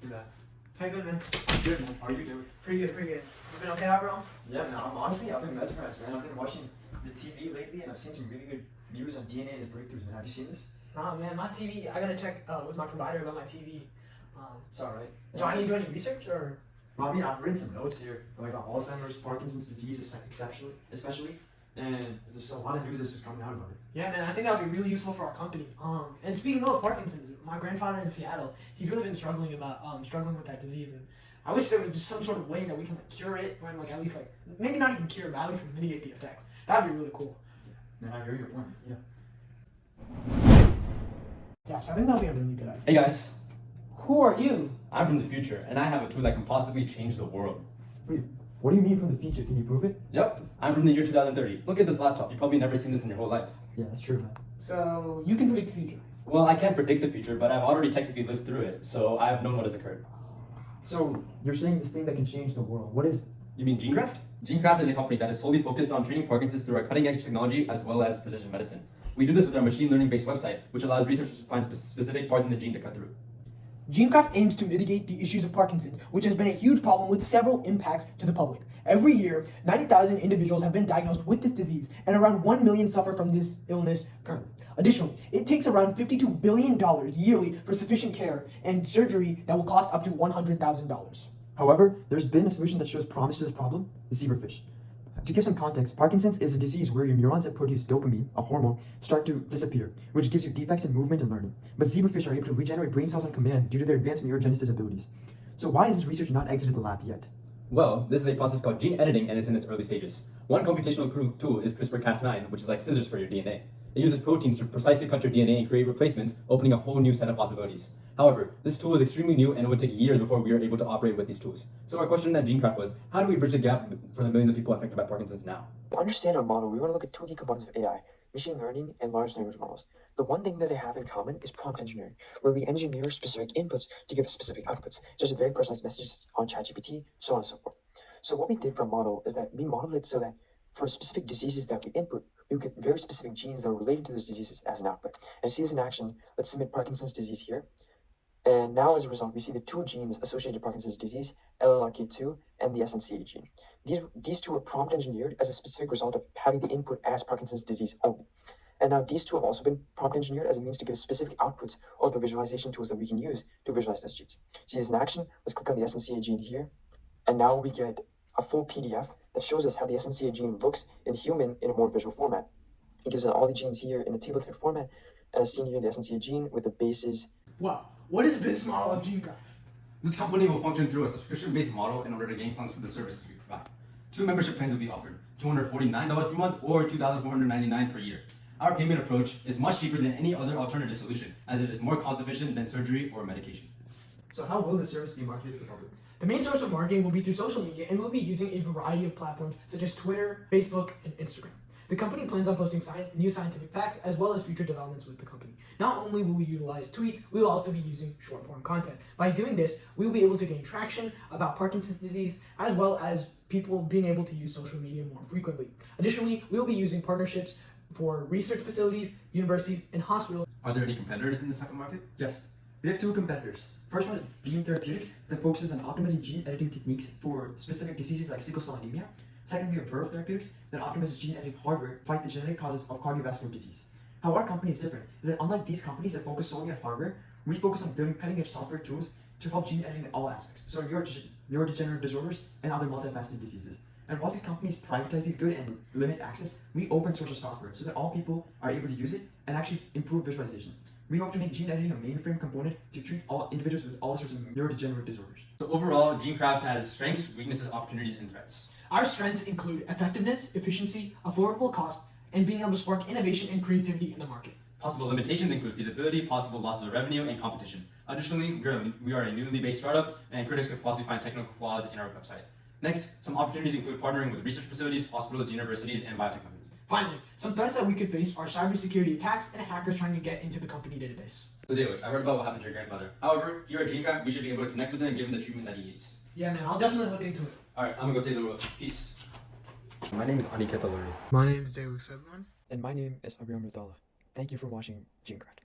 too bad. How you been, man? Good, man. How are you doing? Pretty good, pretty good. You been okay, Abhiram? Yeah, man. I've been mesmerized, man. I've been watching the TV lately, and I've seen some really good news on DNA and its breakthroughs, man. Have you seen this? Nah, man, my TV, I gotta check with my provider about my TV. It's alright. Do I need to do any research, or? Well, I mean, I've written some notes here, like on Alzheimer's, Parkinson's disease, especially, and there's a lot of news that's just coming out about it. Yeah, man, I think that would be really useful for our company. And speaking of Parkinson's, my grandfather in Seattle, he's really been struggling with that disease, and I wish there was just some sort of way that we can like cure it, or like at least like maybe not even cure, but at least mitigate the effects. That'd be really cool. Man, I hear your point. Yeah. Yeah, so I think that'll be a really good idea. Hey guys, Who are you? I'm from the future, and I have a tool that can possibly change the world. Wait, what do you mean from the future? Can you prove it? Yep, I'm from the year 2030. Look at this laptop. You've probably never seen this in your whole life. Yeah, that's true, man. So you can predict the future. Well, I can't predict the future, but I've already technically lived through it, so I have known what has occurred. So, you're saying this thing that can change the world. What is it? You mean GeneCraft? GeneCraft is a company that is solely focused on treating Parkinson's through our cutting-edge technology as well as precision medicine. We do this with our machine learning-based website, which allows researchers to find specific parts in the gene to cut through. GeneCraft aims to mitigate the issues of Parkinson's, which has been a huge problem with several impacts to the public. Every year, 90,000 individuals have been diagnosed with this disease, and around 1 million suffer from this illness currently. Additionally, it takes around $52 billion yearly for sufficient care and surgery that will cost up to $100,000. However, there's been a solution that shows promise to this problem: zebrafish. To give some context, Parkinson's is a disease where your neurons that produce dopamine, a hormone, start to disappear, which gives you defects in movement and learning. But zebrafish are able to regenerate brain cells on command due to their advanced neurogenesis abilities. So why has this research not exited the lab yet? Well, this is a process called gene editing, and it's in its early stages. One computational tool is CRISPR-Cas9, which is like scissors for your DNA. It uses proteins to precisely cut your DNA and create replacements, opening a whole new set of possibilities. However, this tool is extremely new, and it would take years before we are able to operate with these tools. So our question at GeneCraft was, how do we bridge the gap for the millions of people affected by Parkinson's now? To understand our model, we want to look at two key components of AI: machine learning and large language models. The one thing that they have in common is prompt engineering, where we engineer specific inputs to give us specific outputs, such as very personalized messages on ChatGPT, so on and so forth. So what we did for a model is that we modeled it so that for specific diseases that we input, we would get very specific genes that are related to those diseases as an output. And to see this in action, let's submit Parkinson's disease here. And now, as a result, we see the two genes associated with Parkinson's disease, LLRK2 and the SNCA gene. These two are prompt engineered as a specific result of having the input as Parkinson's disease only. And now these two have also been prompt engineered as a means to give specific outputs of the visualization tools that we can use to visualize those genes. See this in action? Let's click on the SNCA gene here. And now we get a full PDF that shows us how the SNCA gene looks in human in a more visual format. It gives us all the genes here in a table type format, and as seen here in the SNCA gene with the bases. Wow, what is the business model of GeneCraft? This company will function through a subscription-based model in order to gain funds for the services we provide. Two membership plans will be offered, $249 per month or $2,499 per year. Our payment approach is much cheaper than any other alternative solution, as it is more cost-efficient than surgery or medication. So how will the service be marketed to the public? The main source of marketing will be through social media, and we'll be using a variety of platforms such as Twitter, Facebook, and Instagram. The company plans on posting new scientific facts as well as future developments with the company. Not only will we utilize tweets, we will also be using short-form content. By doing this, we will be able to gain traction about Parkinson's disease as well as people being able to use social media more frequently. Additionally, we will be using partnerships for research facilities, universities, and hospitals. Are there any competitors in this type of market? Yes. We have two competitors. First one is Beam Therapeutics that focuses on optimizing gene editing techniques for specific diseases like sickle cell anemia. Second, we have Verve Therapeutics that optimizes gene editing hardware to fight the genetic causes of cardiovascular disease. How our company is different is that unlike these companies that focus solely on hardware, we focus on building cutting-edge software tools to help gene editing in all aspects, so neurodegenerative disorders and other multifaceted diseases. And whilst these companies privatize these goods and limit access, we open source our software so that all people are able to use it and actually improve visualization. We hope to make gene editing a mainframe component to treat all individuals with all sorts of neurodegenerative disorders. So overall, GeneCraft has strengths, weaknesses, opportunities, and threats. Our strengths include effectiveness, efficiency, affordable cost, and being able to spark innovation and creativity in the market. Possible limitations include feasibility, possible losses of revenue, and competition. Additionally, we are a newly based startup, and critics could possibly find technical flaws in our website. Next, some opportunities include partnering with research facilities, hospitals, universities, and biotech companies. Finally, some threats that we could face are cybersecurity attacks and hackers trying to get into the company database. So Daiwik, I heard about what happened to your grandfather. However, here at GeneCraft, we should be able to connect with him and give him the treatment that he needs. Yeah, man, I'll definitely look into it. Alright, I'm gonna go save the world. Peace. My name is Aniketh, Eluri. My name is Sevugan. And my name is Abhiram Ruthala. Thank you for watching GeneCraft.